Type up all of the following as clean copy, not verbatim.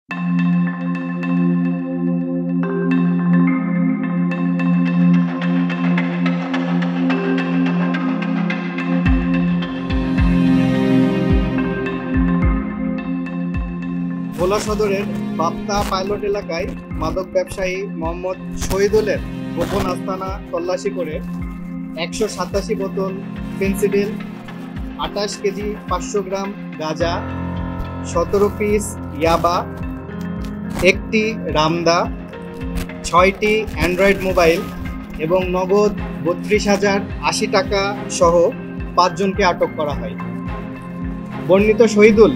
ভোলা সদরের বাপ্তা পাইলট এলাকায় মাদক ব্যবসায়ী মোহাম্মদ শহীদুলের গোপন আস্তানা তল্লাশি করে 187 বোতল ফেন্সিডিল, 28 কেজি 500 গ্রাম গাঁজা, 17 পিস ইয়াবা, একটি রামদা, 6টি অ্যান্ড্রয়েড মোবাইল এবং নগদ 32,080 টাকা সহ 5 জনকে আটক করা হয়। বর্ণিত শহীদুল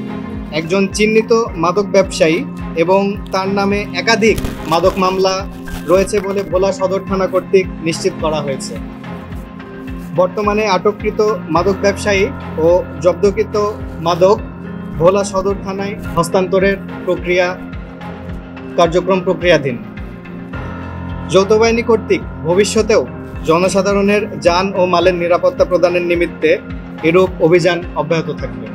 একজন চিহ্নিত মাদক ব্যবসায়ী এবং তার নামে একাধিক মাদক মামলা রয়েছে বলে ভোলা সদর থানা কর্তৃক নিশ্চিত করা হয়েছে। বর্তমানে আটককৃত মাদক ব্যবসায়ী ও জব্দকৃত মাদক ভোলা সদর থানায় হস্তান্তরের কার্যক্রম প্রক্রিয়াধীন। যৌথ বাহিনী কর্তৃক ভবিষ্যতেও জনসাধারণের যান ও মালের নিরাপত্তা প্রদানের নিমিত্তে এরূপ অভিযান অব্যাহত থাকবে।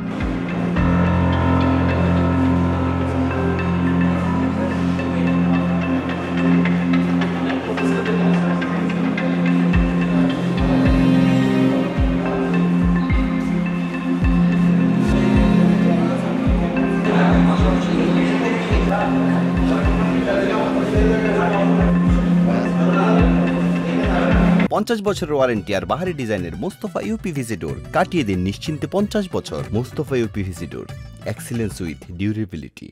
পঞ্চাশ বছরের ওয়ারেন্টি আর বাহারি ডিজাইনের মুস্তফা ইউপিভিসি ডোর, কাটিয়ে দিন নিশ্চিন্তে 50 বছর। Mustafa uPVC door, excellence with durability.